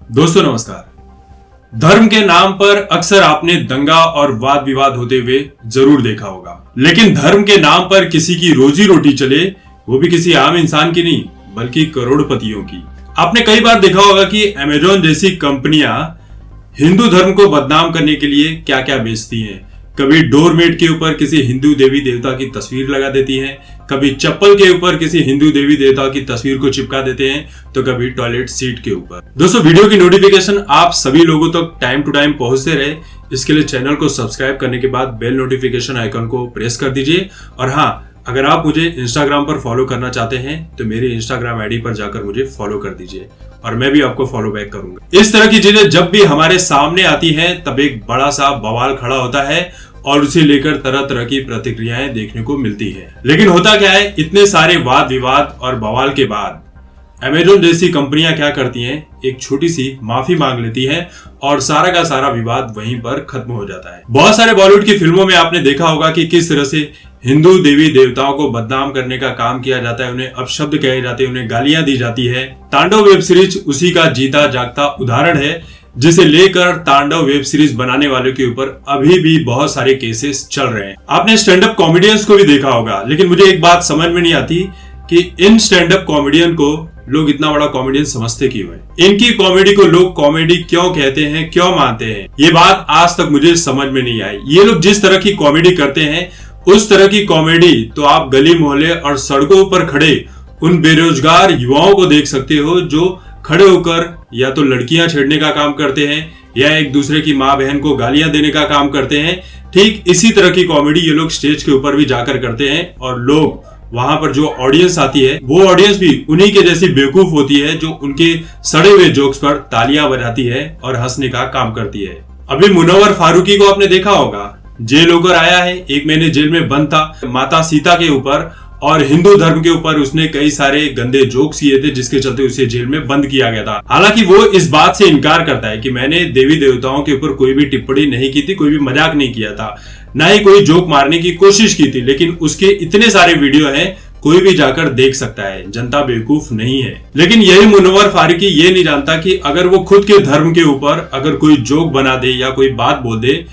दोस्तों नमस्कार। धर्म के नाम पर अक्सर आपने दंगा और वाद विवाद होते हुए जरूर देखा होगा, लेकिन धर्म के नाम पर किसी की रोजी रोटी चले, वो भी किसी आम इंसान की नहीं बल्कि करोड़पतियों की। आपने कई बार देखा होगा कि अमेजॉन जैसी कंपनियां हिंदू धर्म को बदनाम करने के लिए क्या क्या बेचती हैं। कभी डोरमेट के ऊपर किसी हिंदू देवी देवता की तस्वीर लगा देती हैं, कभी चप्पल के ऊपर किसी हिंदू देवी देवता की तस्वीर को चिपका देते हैं, तो कभी टॉयलेट सीट के ऊपर। दोस्तों, वीडियो की नोटिफिकेशन आप सभी लोगों तक टाइम टू टाइम पहुंचते रहे, इसके लिए चैनल को सब्सक्राइब करने के बाद बेल नोटिफिकेशन आइकन को प्रेस कर दीजिए। और हाँ, अगर आप मुझे इंस्टाग्राम पर फॉलो करना चाहते हैं तो मेरी इंस्टाग्राम आईडी पर जाकर मुझे फॉलो कर दीजिए और मैं भी आपको फॉलो बैक करूंगा। इस तरह की चीजें जब भी हमारे सामने आती हैं तब एक बड़ा सा बवाल खड़ा होता है और उसे लेकर तरह तरह की प्रतिक्रियाएं देखने को मिलती है। लेकिन होता क्या है, इतने सारे वाद विवाद और बवाल के बाद अमेजॉन जैसी कंपनियां क्या करती हैं, एक छोटी सी माफी मांग लेती हैं और सारा का सारा विवाद वहीं पर खत्म हो जाता है। बहुत सारे बॉलीवुड की फिल्मों में आपने देखा होगा कि किस तरह से हिंदू देवी देवताओं को बदनाम करने का काम किया जाता है, उन्हें अपशब्द कहे जाते हैं, उन्हें गालियां दी जाती है। तांडव वेब सीरीज उसी का जीता जागता उदाहरण है, जिसे लेकर तांडव वेब सीरीज बनाने वालों के ऊपर अभी भी बहुत सारे केसेस चल रहे हैं। आपने स्टैंड अप कॉमेडियंस को भी देखा होगा, लेकिन मुझे एक बात समझ में नहीं आती कि इन स्टैंड अप कॉमेडियन को लोग इतना बड़ा कॉमेडियन समझते क्यों हैं। इनकी कॉमेडी को लोग कॉमेडी क्यों कहते हैं, क्यों मानते हैं, ये बात आज तक मुझे समझ में नहीं आई। ये लोग जिस तरह की कॉमेडी करते हैं उस तरह की कॉमेडी तो आप गली मोहल्ले और सड़कों पर खड़े उन बेरोजगार युवाओं को देख सकते हो, जो खड़े होकर या तो लड़कियां छेड़ने का काम करते हैं या एक दूसरे की माँ बहन को गालियां देने का काम करते हैं। ठीक इसी तरह की कॉमेडी ये लोग स्टेज के ऊपर भी जाकर करते हैं और लोग वहां पर जो ऑडियंस आती है वो ऑडियंस भी उन्हीं के जैसी बेवकूफ होती है, जो उनके सड़े हुए जोक्स पर तालियां बजाती है और हंसने का काम करती है। अभी मुनव्वर फारूकी को आपने देखा होगा, जेल होकर आया है, 1 महीने जेल में बंद था। माता सीता के ऊपर और हिंदू धर्म के ऊपर उसने कई सारे गंदे जोक्स किए थे, जिसके चलते उसे जेल में बंद किया गया था। हालांकि वो इस बात से इनकार करता है कि मैंने देवी देवताओं के ऊपर कोई भी टिप्पणी नहीं की थी, कोई भी मजाक नहीं किया था, ना ही कोई जोक मारने की कोशिश की थी। लेकिन उसके इतने सारे वीडियो हैं, कोई भी जाकर देख सकता है, जनता बेवकूफ नहीं है। लेकिन यही मुनव्वर फारूकी ये नहीं जानता कि अगर वो खुद के धर्म के ऊपर अगर कोई जोक बना दे या कोई बात बोल दे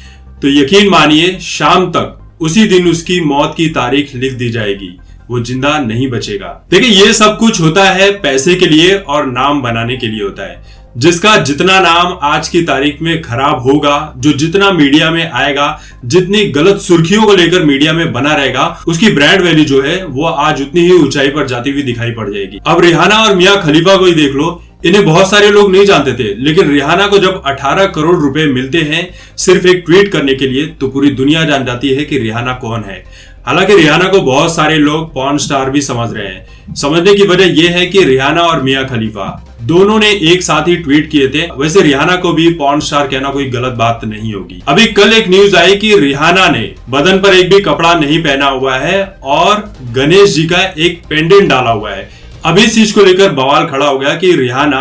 तो यकीन मानिए शाम तक उसी दिन उसकी मौत की तारीख लिख दी जाएगी, वो जिंदा नहीं बचेगा। देखिए, ये सब कुछ होता है पैसे के लिए और नाम बनाने के लिए होता है। जिसका जितना नाम आज की तारीख में खराब होगा, जो जितना मीडिया में आएगा, जितनी गलत सुर्खियों को लेकर मीडिया में बना रहेगा, उसकी ब्रांड वैल्यू जो है वो आज उतनी ही ऊंचाई पर जाती हुई दिखाई पड़ जाएगी। अब रिहाना और मियां खलीफा को ही देख लो, इन्हें बहुत सारे लोग नहीं जानते थे, लेकिन रिहाना को जब 18 करोड़ रुपए मिलते हैं सिर्फ एक ट्वीट करने के लिए, तो पूरी दुनिया जान जाती है कि रिहाना कौन है। हालांकि रिहाना को बहुत सारे लोग पॉर्न स्टार भी समझ रहे हैं। समझने की वजह यह है कि रिहाना और मियां खलीफा दोनों ने एक साथ ही ट्वीट किए थे। वैसे रिहाना को भी पॉर्न स्टार कहना कोई गलत बात नहीं होगी। अभी कल एक न्यूज आई कि रिहाना ने बदन पर एक भी कपड़ा नहीं पहना हुआ है और गणेश जी का एक पेंडेंट डाला हुआ है। अभी इस चीज को लेकर बवाल खड़ा हो गया कि रिहाना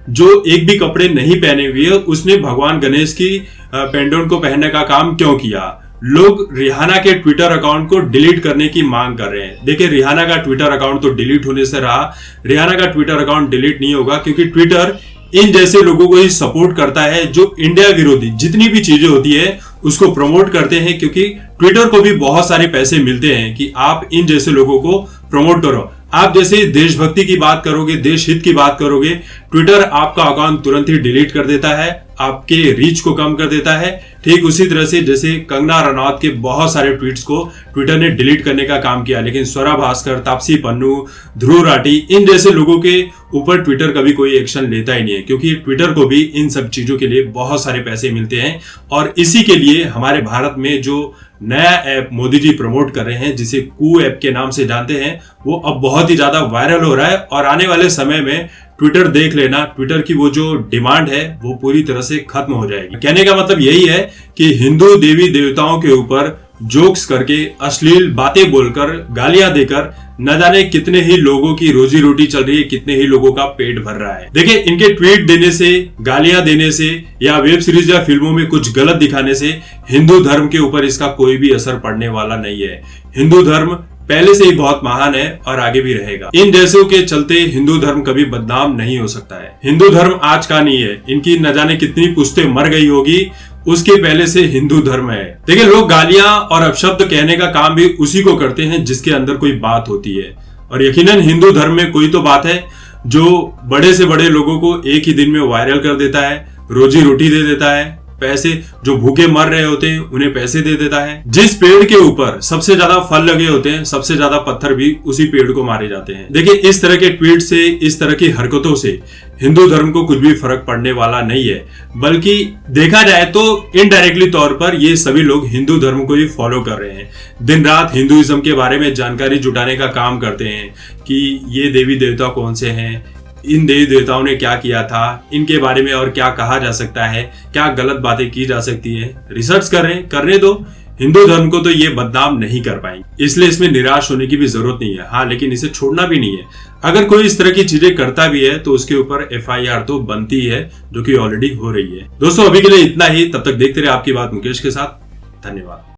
जो एक भी कपड़े नहीं पहने हुए, उसने भगवान गणेश की पेंडेंट को पहनने का काम क्यों किया। लोग रिहाना के ट्विटर अकाउंट को डिलीट करने की मांग कर रहे हैं। देखिए, रिहाना का ट्विटर अकाउंट तो डिलीट होने से रहा, रिहाना का ट्विटर अकाउंट डिलीट नहीं होगा, क्योंकि ट्विटर इन जैसे लोगों को ही सपोर्ट करता है जो इंडिया विरोधी जितनी भी चीजें होती है उसको प्रमोट करते हैं, क्योंकि ट्विटर को भी बहुत सारे पैसे मिलते हैं कि आप इन जैसे लोगों को प्रमोट करो। आप जैसे देशभक्ति की बात करोगे, देश हित की बात करोगे, ट्विटर आपका अकाउंट तुरंत ही डिलीट कर देता है, आपके रीच को कम कर देता है। ठीक उसी तरह से जैसे कंगना रनौत के बहुत सारे ट्वीट्स को ट्विटर ने डिलीट करने का काम किया, लेकिन स्वरा भास्कर, तापसी पन्नू, ध्रुव राठी, इन जैसे लोगों के ऊपर ट्विटर कभी कोई एक्शन लेता ही नहीं है, क्योंकि ट्विटर को भी इन सब चीजों के लिए बहुत सारे पैसे मिलते हैं। और इसी के लिए हमारे भारत में जो नया ऐप मोदी जी प्रमोट कर रहे हैं, जिसे कू ऐप के नाम से जानते हैं, वो अब बहुत ही ज्यादा वायरल हो रहा है। और आने वाले समय में ट्विटर देख लेना, ट्विटर की वो जो डिमांड है वो पूरी तरह से खत्म हो जाएगी। कहने का मतलब यही है कि हिंदू देवी देवताओं के ऊपर जोक्स करके, अश्लील बातें बोलकर, गालियां देकर न जाने कितने ही लोगों की रोजी रोटी चल रही है, कितने ही लोगों का पेट भर रहा है। देखिए, इनके ट्वीट देने से, गालियां देने से या वेब सीरीज या फिल्मों में कुछ गलत दिखाने से हिंदू धर्म के ऊपर इसका कोई भी असर पड़ने वाला नहीं है। हिंदू धर्म पहले से ही बहुत महान है और आगे भी रहेगा। इन जैसों के चलते हिंदू धर्म कभी बदनाम नहीं हो सकता है। हिंदू धर्म आज का नहीं है, इनकी न जाने कितनी पुश्तें मर गई होगी, उसके पहले से हिंदू धर्म है। देखिए, लोग गालियां और अपशब्द कहने का काम भी उसी को करते हैं जिसके अंदर कोई बात होती है। और यकीनन हिंदू धर्म में कोई तो बात है जो बड़े से बड़े लोगों को एक ही दिन में वायरल कर देता है, रोजी रोटी दे देता है, पैसे, जो भूखे मर रहे होते हैं उन्हें पैसे दे देता है। जिस पेड़ के ऊपर सबसे ज्यादा फल लगे होते हैं, सबसे ज्यादा पत्थर भी उसी पेड़ को मारे जाते हैं। देखिए, इस तरह के ट्वीट से, इस तरह की हरकतों से हिंदू धर्म को कुछ भी फर्क पड़ने वाला नहीं है, बल्कि देखा जाए तो इनडायरेक्टली तौर पर ये सभी लोग हिंदू धर्म को ही फॉलो कर रहे हैं। दिन रात हिंदुइज्म के बारे में जानकारी जुटाने का काम करते हैं कि ये देवी देवता कौन से हैं, इन देवी देवताओं ने क्या किया था, इनके बारे में और क्या कहा जा सकता है, क्या गलत बातें की जा सकती है। रिसर्च करने दो। हिंदू धर्म को तो ये बदनाम नहीं कर पाएंगे, इसलिए इसमें निराश होने की भी जरूरत नहीं है। हाँ, लेकिन इसे छोड़ना भी नहीं है। अगर कोई इस तरह की चीजें करता भी है तो उसके ऊपर FIR तो बनती है, जो कि ऑलरेडी हो रही है। दोस्तों, अभी के लिए इतना ही। तब तक देखते रहे आपकी बात मुकेश के साथ। धन्यवाद।